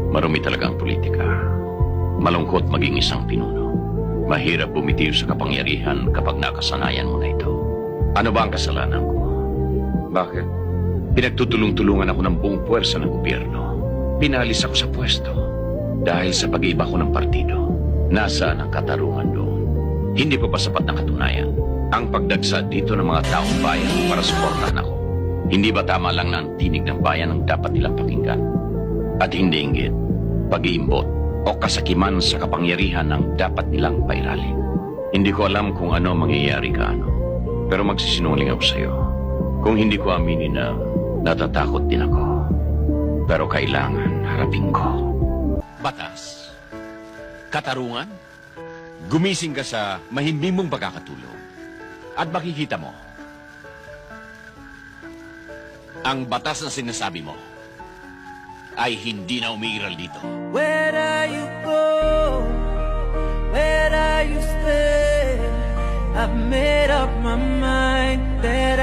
Marumi talaga ang politika. Malungkot maging isang pinuno. Mahirap bumitiw sa kapangyarihan kapag nakasanayan mo na ito. Ano ba ang kasalanan ko? Bakit? Pinagtutulong-tulungan ako ng buong puwersa ng gobyerno. Pinalis ako sa pwesto dahil sa pag-iba ko ng partido. Nasaan ang katarungan doon? Hindi pa ba sapat na katunayan ang pagdagsa dito ng mga taong bayan para suportahan ako? Hindi ba tama lang na ang tinig ng bayan ang dapat nilang pakinggan? At hindi inggit, pag-iimbot o kasakiman sa kapangyarihan ang dapat nilang pairalin. Hindi ko alam kung ano mangyayari kaano, pero magsisinungaling ako sa iyo kung hindi ko aminin na natatakot din ako. Pero kailangan harapin ko. Batas, katarungan, gumising ka sa mahimbing mong pagkakatulog at makikita mo ang batas na sinasabi mo ay hindi na umiiral dito. Where do you go? Where do you stay? I've made up my mind that